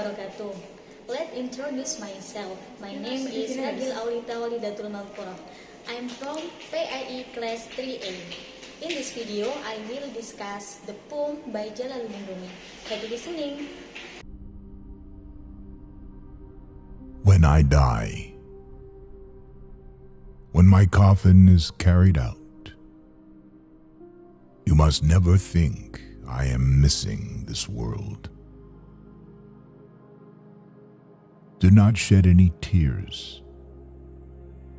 wabarakatuh. Let's introduce myself. My name is Aulita Walidatul Madzkuroh. I'm from PAI class 3A. In this video, I will discuss the poem by Jalaluddin Rumi. Happy listening. When I die, when my coffin is carried out, you must never think I am missing this world. Do not shed any tears.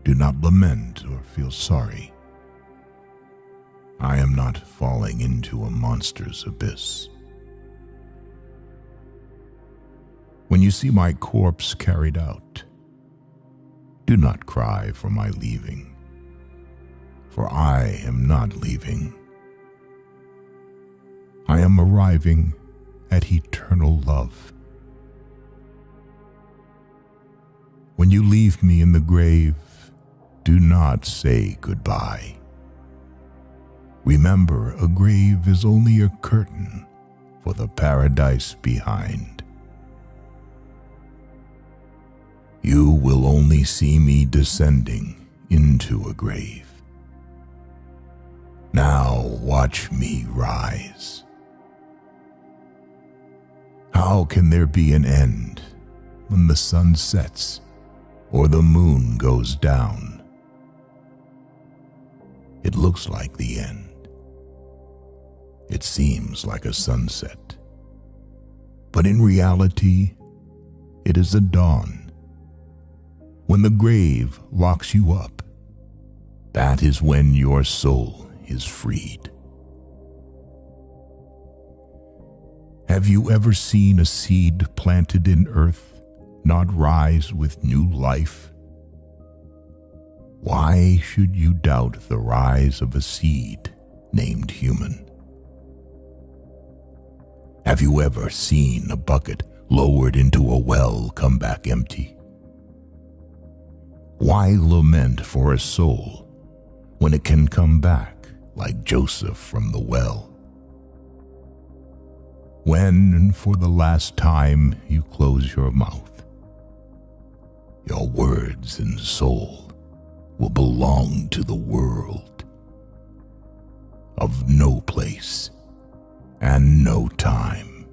Do not lament or feel sorry. I am not falling into a monster's abyss. When you see my corpse carried out, do not cry for my leaving, for I am not leaving. I am arriving at eternal love. When you leave me in the grave, do not say goodbye. Remember, a grave is only a curtain for the paradise behind. You will only see me descending into a grave. Now watch me rise. How can there be an end when the sun sets or the moon goes down? It looks like the end. It seems like a sunset. But in reality, it is a dawn. When the grave locks you up, that is when your soul is freed. Have you ever seen a seed planted in earth not rise with new life? Why should you doubt the rise of a seed named human? Have you ever seen a bucket lowered into a well come back empty? Why lament for a soul when it can come back like Joseph from the well? When, for the last time, you close your mouth, your words and soul will belong to the world of no place and no time.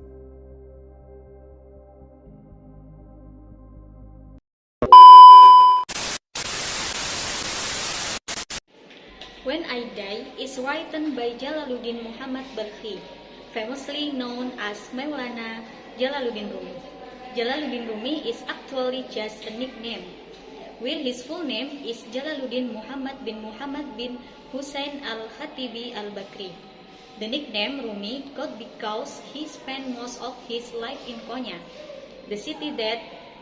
When I Die is written by Jalaluddin Muhammad Balkhi, famously known as Maulana Jalaluddin Rumi. Jalaluddin Rumi is actually just a nickname, while his full name is Jalaluddin Muhammad bin Hussein al-Khatibi al-Bakri. The nickname Rumi got because he spent most of his life in Konya, the city that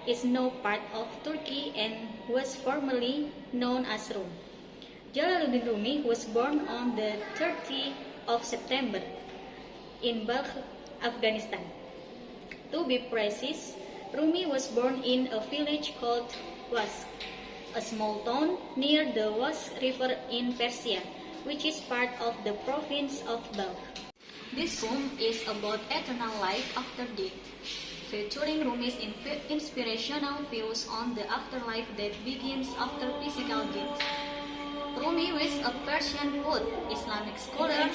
is now part of Turkey and was formerly known as Rum. Jalaluddin Rumi was born on the 30th of September in Balkh, Afghanistan. To be precise, Rumi was born in a village called Wask, a small town near the Wask River in Persia, which is part of the province of Balkh. This poem is about eternal life after death, featuring Rumi's inspirational views on the afterlife that begins after physical death. Rumi was a Persian poet, Islamic scholar,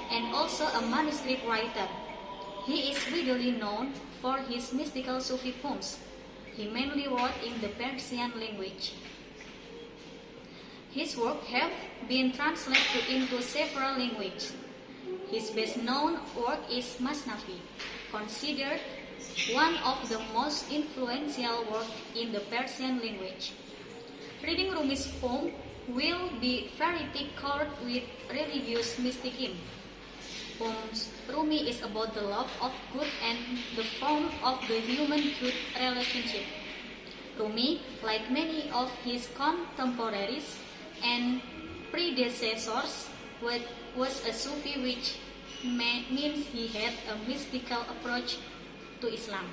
and also a manuscript writer. He is widely known for his mystical Sufi poems. He mainly wrote in the Persian language. His work have been translated into several languages. His best-known work is Masnavi, considered one of the most influential works in the Persian language. Reading Rumi's poem will be very thick-covered with religious mysticism. Poems Rumi is about the love of good and the form of the human-good relationship. Rumi, like many of his contemporaries and predecessors, was a Sufi, which means he had a mystical approach to Islam.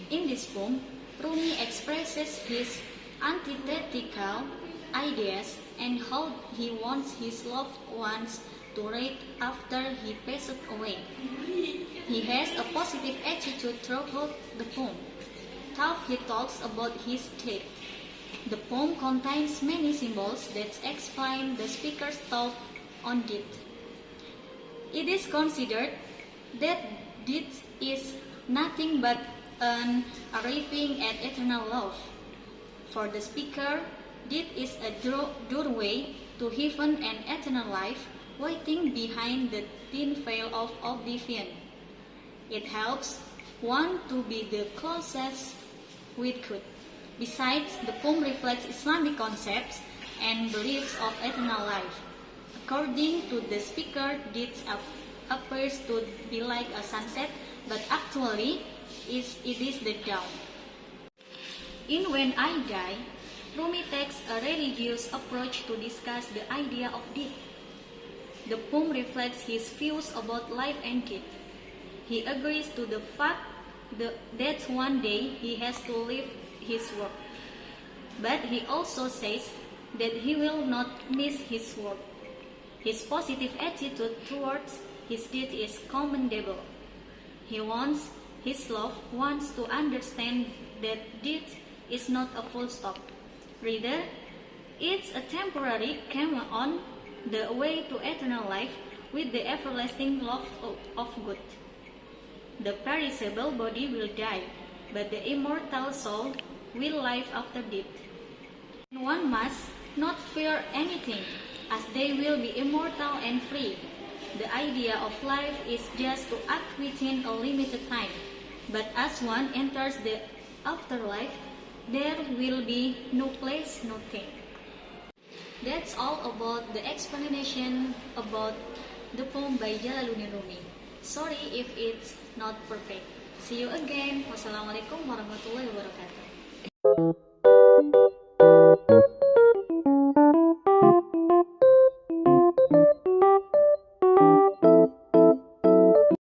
In this poem, Rumi expresses his antithetical ideas and how he wants his loved ones to read after he passed away. He has a positive attitude throughout the poem. Thus he talks about his death. The poem contains many symbols that explain the speaker's thought on death. It is considered that death is nothing but an arriving at eternal love. For the speaker, death is a doorway to heaven and eternal life, waiting behind the thin veil of oblivion. It helps one to be the closest with God. Besides, the poem reflects Islamic concepts and beliefs of eternal life. According to the speaker, death appears to be like a sunset, but actually it is the dawn. In When I Die, Rumi takes a religious approach to discuss the idea of death. The poem reflects his views about life and death. He agrees to the fact that one day he has to leave his work. But he also says that he will not miss his work. His positive attitude towards his death is commendable. He wants his loved ones to understand that death is not a full stop. Rather, it's a temporary come on the way to eternal life with the everlasting love of God. The perishable body will die, but the immortal soul will live after death. One must not fear anything, as they will be immortal and free. The idea of life is just to act within a limited time, but as one enters the afterlife, there will be no place, no thing. That's all about the explanation about the poem by Jalaluddin Rumi. Sorry if it's not perfect. See you again. Wassalamualaikum warahmatullahi wabarakatuh.